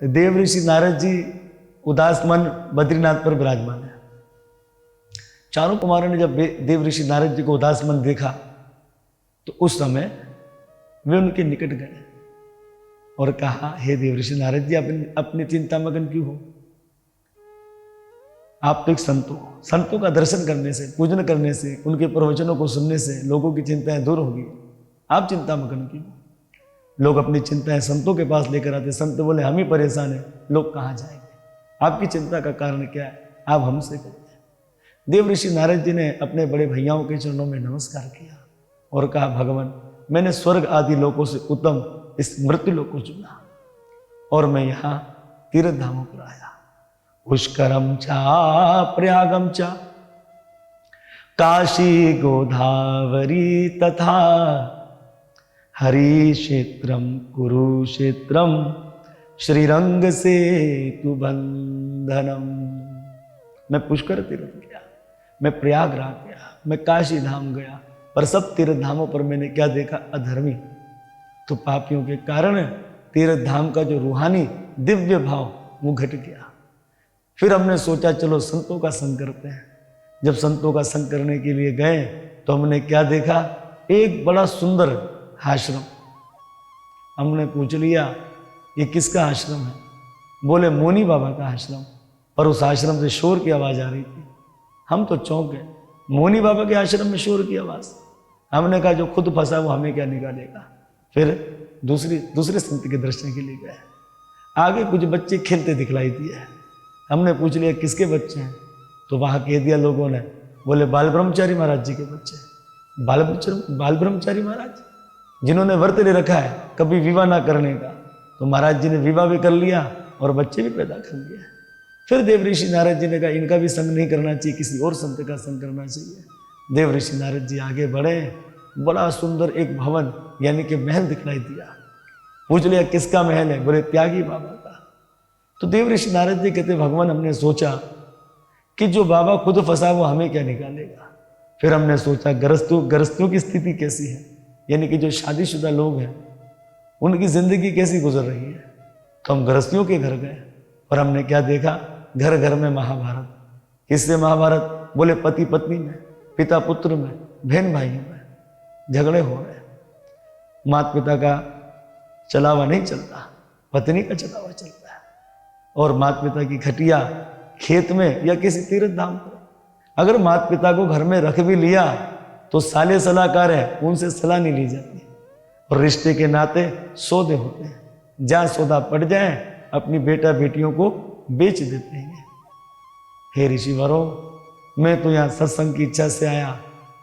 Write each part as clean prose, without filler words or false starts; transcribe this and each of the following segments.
देव ऋषि नारद जी उदास मन बद्रीनाथ पर विराजमान है। चारों कुमारों ने जब देव ऋषि नारद जी को उदास मन देखा तो उस समय वे उनके निकट गए और कहा, हे देव ऋषि नारद जी, अपनी चिंता मगन क्यों हो? आप तो एक संतों का दर्शन करने से, पूजन करने से, उनके प्रवचनों को सुनने से लोगों की चिंताएं दूर होगी। आप चिंता मगन क्यों? लोग अपनी चिंताएं संतों के पास लेकर आते, संत बोले हम ही परेशान हैं, लोग कहाँ जाएंगे? आपकी चिंता का कारण क्या है? आप हमसे कहिए। देव ऋषि नारद जी ने अपने बड़े भैयाओं के चरणों में नमस्कार किया और कहा, भगवान, मैंने स्वर्ग आदि लोकों से उत्तम इस मृत्यु लोक को चुना और मैं यहाँ तीर्थ धामों पर आया। पुष्करम चा प्रयागम चा काशी गोदावरी तथा हरि क्षेत्रम कुरुक्षेत्रम श्रीरंग सेतु बंधनम। मैं पुष्कर तीर्थ गया, मैं प्रयागराज गया, मैं काशी धाम गया, पर सब तीर्थ धामों पर मैंने क्या देखा? अधर्मी। तो पापियों के कारण तीर्थ धाम का जो रूहानी दिव्य भाव वो घट गया। फिर हमने सोचा चलो संतों का संग करते हैं। जब संतों का संग करने के लिए गए तो हमने क्या देखा? एक बड़ा सुंदर आश्रम। हमने पूछ लिया ये किसका आश्रम है? बोले मोनी बाबा का आश्रम। पर उस आश्रम से शोर की आवाज आ रही थी। हम तो चौंक गए, मोनी बाबा के आश्रम में शोर की आवाज। हमने कहा जो खुद फंसा वो हमें क्या निकालेगा। फिर दूसरे संत के दर्शन के लिए गए। आगे कुछ बच्चे खेलते दिखलाई दिए। हमने पूछ लिया किसके बच्चे हैं? तो वहां कह दिया लोगों ने, बोले बाल ब्रह्मचारी महाराज जी के बच्चे। बाल ब्रह्मचारी महाराज जिन्होंने व्रत ले रखा है कभी विवाह ना करने का, तो महाराज जी ने विवाह भी कर लिया और बच्चे भी पैदा कर लिए। फिर देव ऋषि नारद जी ने कहा इनका भी संग नहीं करना चाहिए, किसी और संत का संग करना चाहिए। देव ऋषि नारद जी आगे बढ़े, बड़ा सुंदर एक भवन यानी कि महल दिखलाई दिया। पूछ लिया किसका महल है? बोले त्यागी बाबा का। तो देव ऋषि नारद जी कहते, भगवान, हमने सोचा कि जो बाबा खुद फंसा वो हमें क्या निकालेगा। फिर हमने सोचा गृहस्थों की स्थिति कैसी है, यानी कि जो शादीशुदा लोग हैं उनकी जिंदगी कैसी गुजर रही है। तो हम गृहस्थियों के घर गए और हमने क्या देखा? घर घर में महाभारत। किससे महाभारत? बोले पति पत्नी में, पिता पुत्र में, बहन भाइयों में झगड़े हो रहे। माता पिता का चलावा नहीं चलता, पत्नी का चलावा चलता है। और माता पिता की खटिया खेत में या किसी तीर्थ धाम पर। अगर माता पिता को घर में रख भी लिया तो साले सलाहकार है, उनसे सलाह नहीं ली जाती। और रिश्ते के नाते सौदे होते हैं, जहां सौदा पड़ जाए अपनी बेटा बेटियों को बेच देते हैं। हे ऋषिवरों, मैं तो यहाँ सत्संग की इच्छा से आया,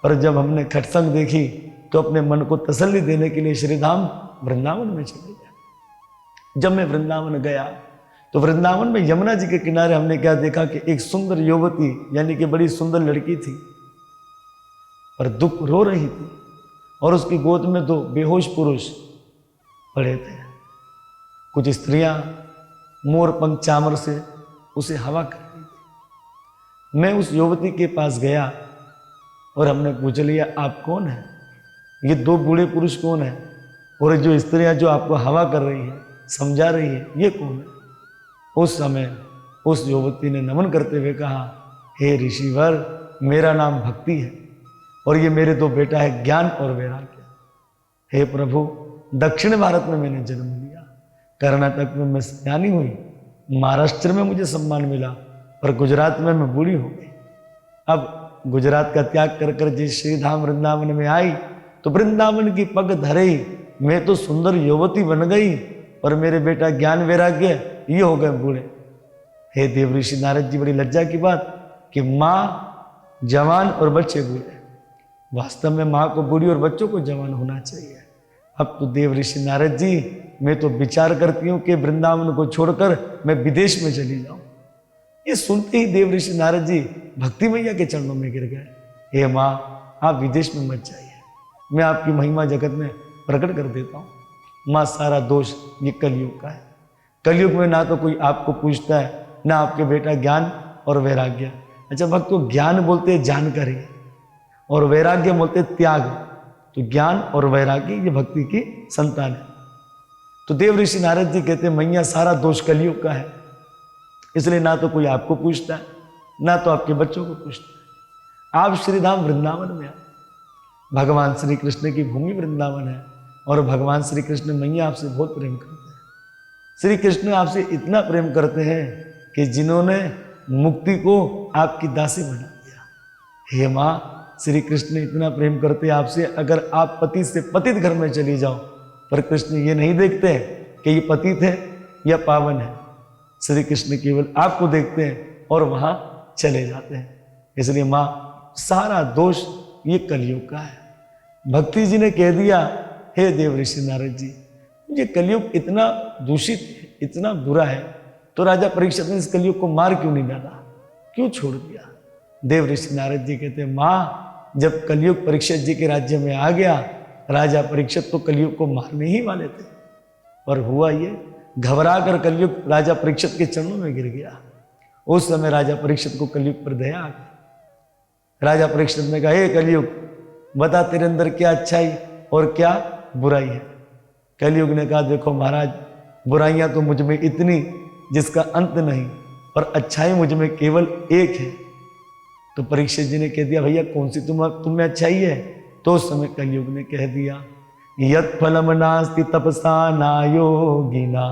पर जब हमने खटसंग देखी तो अपने मन को तसल्ली देने के लिए श्रीधाम वृंदावन में चले गए। जब मैं वृंदावन गया तो वृंदावन में यमुना जी के किनारे हमने क्या देखा कि एक सुंदर युवती यानी कि बड़ी सुंदर लड़की थी, पर दुख रो रही थी और उसकी गोद में दो बेहोश पुरुष पड़े थे। कुछ स्त्रियां मोर पंख चामर से उसे हवा कर रही थी। मैं उस युवती के पास गया और हमने पूछ लिया आप कौन है? ये दो बूढ़े पुरुष कौन है? और जो स्त्रियां जो आपको हवा कर रही है, समझा रही है, ये कौन है? उस समय उस युवती ने नमन करते हुए कहा, हे ऋषिवर, मेरा नाम भक्ति है और ये मेरे दो बेटा है ज्ञान और वैराग्य। हे प्रभु, दक्षिण भारत में मैंने जन्म लिया, कर्नाटक में मैं सयानी हुई, महाराष्ट्र में मुझे सम्मान मिला, पर गुजरात में मैं बूढ़ी हो गई। अब गुजरात का त्याग कर कर जिस श्रीधाम वृंदावन में आई तो वृंदावन की पग धरे ही मैं तो सुंदर युवती बन गई, पर मेरे बेटा ज्ञान वैराग्य ये हो गए बूढ़े। हे देव ऋषि नारद जी, बड़ी लज्जा की बात कि माँ जवान और बच्चे बूढ़े। वास्तव में माँ को बूढ़ी और बच्चों को जवान होना चाहिए। अब तो देव ऋषि नारद जी, मैं तो विचार करती हूँ कि वृंदावन को छोड़कर मैं विदेश में चली जाऊं। ये सुनते ही देव ऋषि नारद जी भक्ति मैया के चरणों में गिर गए। हे माँ, आप विदेश में मत जाइए, मैं आपकी महिमा जगत में प्रकट कर देता हूँ। माँ, सारा दोष ये कलयुग का है। कलयुग में ना तो कोई आपको पूछता है, ना आपके बेटा ज्ञान और वैराग्य। अच्छा भक्तों, ज्ञान बोलते हैं जानकारी और वैराग्य बोलते त्याग। तो ज्ञान और वैराग्य ये भक्ति की संतान है। तो देव ऋषि नारद जी कहते मैया सारा दोष कलयुग का है, इसलिए ना तो कोई आपको पूछता है, ना तो आपके बच्चों को पूछता है। आप श्रीधाम वृंदावन में आए, भगवान श्री कृष्ण की भूमि वृंदावन है, और भगवान श्री कृष्ण मैया आपसे बहुत प्रेम करते हैं। श्री कृष्ण आपसे इतना प्रेम करते हैं कि जिन्होंने मुक्ति को आपकी दासी बना दिया। हे माँ, श्री कृष्ण इतना प्रेम करते हैं आपसे, अगर आप पति से पतित घर में चली जाओ, पर कृष्ण ये नहीं देखते कि ये पतित है या पावन है। श्री कृष्ण केवल आपको देखते हैं और वहां चले जाते हैं। इसलिए माँ, सारा दोष ये कलयुग का है। भक्ति जी ने कह दिया, हे देव ऋषि नारद जी, ये कलयुग इतना दूषित है, इतना बुरा है, तो राजा परीक्षित ने इस कलयुग को मार क्यों नहीं डाला, क्यों छोड़ दिया? देव ऋषि नारद जी कहते हैं, माँ, जब कलयुग परीक्षित जी के राज्य में आ गया, राजा परीक्षित तो कलयुग को मारने ही वाले थे, पर हुआ ये, घबरा कर कलयुग राजा परीक्षित के चरणों में गिर गया। उस समय राजा परीक्षित को कलयुग पर दया आ गई। राजा परीक्षित ने कहा, हे कलयुग, बता तेरे अंदर क्या अच्छाई और क्या बुराई है। कलयुग ने कहा, देखो महाराज, बुराइयां तो मुझ में इतनी जिसका अंत नहीं, पर अच्छाई मुझ में केवल एक है। तो परीक्षित जी ने कह दिया, भैया कौन सी तुम में अच्छाई है? तो उस समय कलयुग ने कह दिया, यत् फलम नास्ति तपसा ना योगिना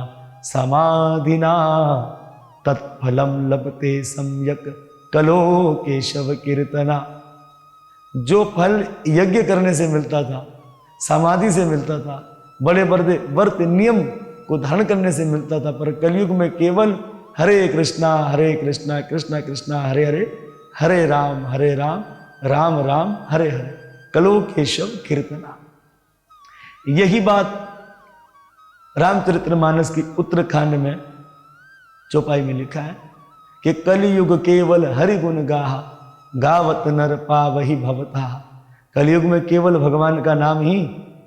समाधिना तत्फलम लभते सम्यक कलो केशव कीर्तना। जो फल यज्ञ करने से मिलता था, समाधि से मिलता था, बड़े बड़े व्रत नियम को धारण करने से मिलता था, पर कलयुग में केवल हरे कृष्णा कृष्णा कृष्णा हरे हरे, हरे राम राम राम हरे हरे, कलो केशव कीर्तना। यही बात रामचरितमानस की उत्तराखंड में चौपाई में लिखा है कि कलयुग केवल हरि गुण गाहा, गावत नर पावहि भवता। कलयुग में केवल भगवान का नाम ही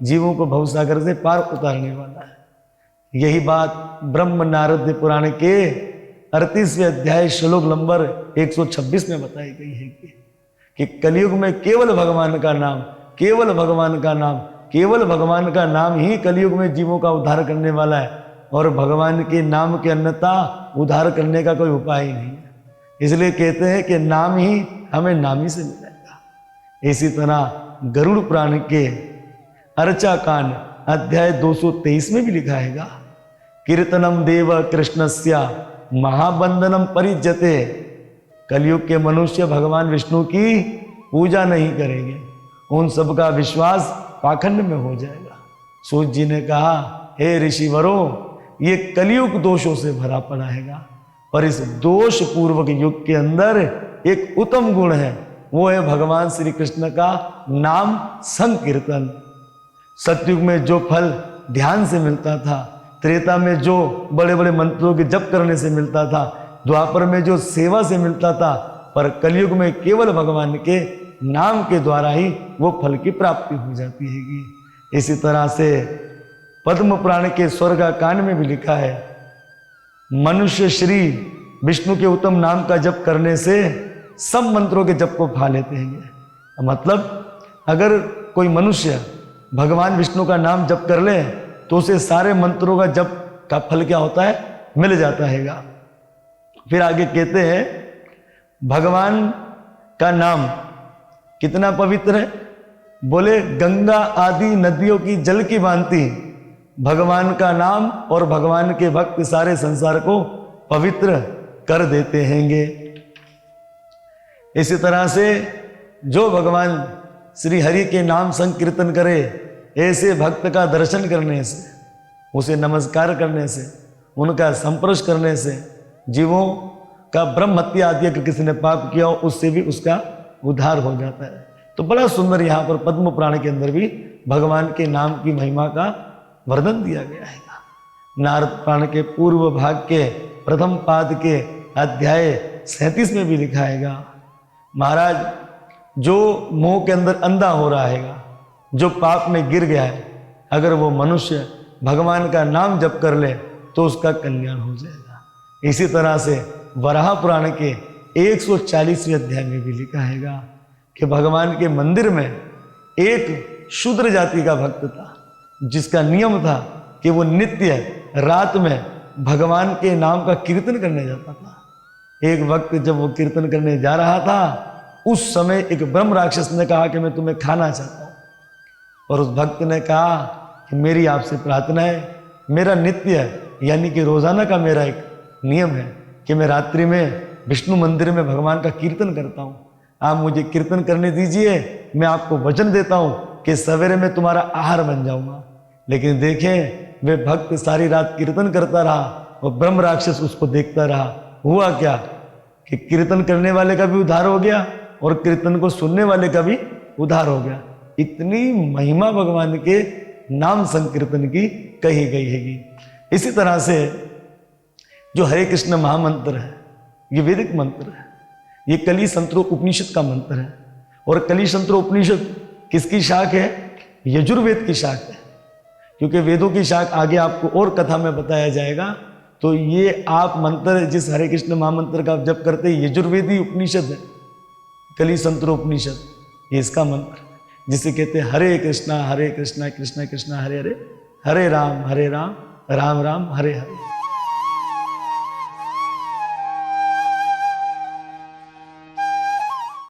जीवों को भवसागर से पार उतारने वाला है। यही बात ब्रह्म नारद पुराण के 38वें अध्याय श्लोक नंबर 126 में बताई गई है कि कलयुग में केवल भगवान का नाम, केवल भगवान का नाम, केवल भगवान का नाम ही कलयुग में जीवों का उद्धार करने वाला है, और भगवान के नाम के अन्यथा उद्धार करने का कोई उपाय ही नहीं है। इसलिए कहते हैं कि नाम ही हमें नामी से मिलेगा। इसी तरह गरुड़ पुराण के अर्चा कांड अध्याय 223 में भी लिखा है, कीर्तनम देव कृष्णस्या महाबंधनम परिजते। कलयुग के मनुष्य भगवान विष्णु की पूजा नहीं करेंगे, उन सबका विश्वास पाखंड में हो जाएगा। सूत जी ने कहा, हे ऋषिवरों, ये कलयुग दोषों से भरा पड़ा है, पर इस दोष पूर्वक युग के अंदर एक उत्तम गुण है, वो है भगवान श्री कृष्ण का नाम संकीर्तन। सतयुग में जो फल ध्यान से मिलता था, त्रेता में जो बड़े बड़े मंत्रों के जप करने से मिलता था, द्वापर में जो सेवा से मिलता था, पर कलयुग में केवल भगवान के नाम के द्वारा ही वो फल की प्राप्ति हो जाती है। इसी तरह से पद्म पुराण के स्वर्ग कांड में भी लिखा है, मनुष्य श्री विष्णु के उत्तम नाम का जप करने से सब मंत्रों के जप को भा लेते हैं। मतलब अगर कोई मनुष्य भगवान विष्णु का नाम जप कर ले तो उसे सारे मंत्रों का जप का फल क्या होता है, मिल जाता है। फिर आगे कहते हैं, भगवान का नाम कितना पवित्र है, बोले गंगा आदि नदियों की जल की भांति भगवान का नाम और भगवान के भक्त सारे संसार को पवित्र कर देते हैंगे। इसी तरह से जो भगवान श्री हरि के नाम संकीर्तन करे, ऐसे भक्त का दर्शन करने से, उसे नमस्कार करने से, उनका संस्पर्श करने से जीवों का ब्रह्म हत्या आदि अगर किसी ने पाप किया हो उससे भी उसका उद्धार हो जाता है। तो बड़ा सुंदर यहाँ पर पद्म पुराण के अंदर भी भगवान के नाम की महिमा का वर्णन दिया गया है। नारद पुराण के पूर्व भाग के प्रथम पाद के अध्याय 37 में भी लिखा है, महाराज जो मोह के अंदर अंधा हो रहा है, जो पाप में गिर गया है, अगर वो मनुष्य भगवान का नाम जप कर ले तो उसका कल्याण हो जाएगा। इसी तरह से वराह पुराण के 140वें अध्याय में भी लिखा है कि भगवान के मंदिर में एक शूद्र जाति का भक्त था, जिसका नियम था कि वो नित्य रात में भगवान के नाम का कीर्तन करने जाता था। एक वक्त जब वो कीर्तन करने जा रहा था, उस समय एक ब्रह्म राक्षस ने कहा कि मैं तुम्हें खाना चाहता हूँ। और उस भक्त ने कहा कि मेरी आपसे प्रार्थना है, मेरा नित्य है यानी कि रोजाना का मेरा एक नियम है कि मैं रात्रि में विष्णु मंदिर में भगवान का कीर्तन करता हूँ। आप मुझे कीर्तन करने दीजिए, मैं आपको वचन देता हूँ कि सवेरे में तुम्हारा आहार बन जाऊंगा। लेकिन देखें, वे भक्त सारी रात कीर्तन करता रहा और ब्रह्म राक्षस उसको देखता रहा। हुआ क्या कि कीर्तन करने वाले का भी उद्धार हो गया और कीर्तन को सुनने वाले का भी उद्धार हो गया। इतनी महिमा भगवान के नाम संकीर्तन की कही गई है। इसी तरह से जो हरे कृष्ण महामंत्र है, ये वैदिक मंत्र है, ये कलिसंत्र उपनिषद का मंत्र है। और कलिसंत्र उपनिषद किसकी शाख है? यजुर्वेद की शाख है। क्योंकि वेदों की शाख आगे आपको और कथा में बताया जाएगा। तो ये आप मंत्र जिस हरे कृष्ण महामंत्र का आप जप करते हैं, यजुर्वेदी उपनिषद है कलिसंत्र उपनिषद, ये इसका मंत्र जिसे कहते हैं हरे कृष्णा कृष्णा कृष्णा हरे हरे, हरे राम राम राम हरे हरे।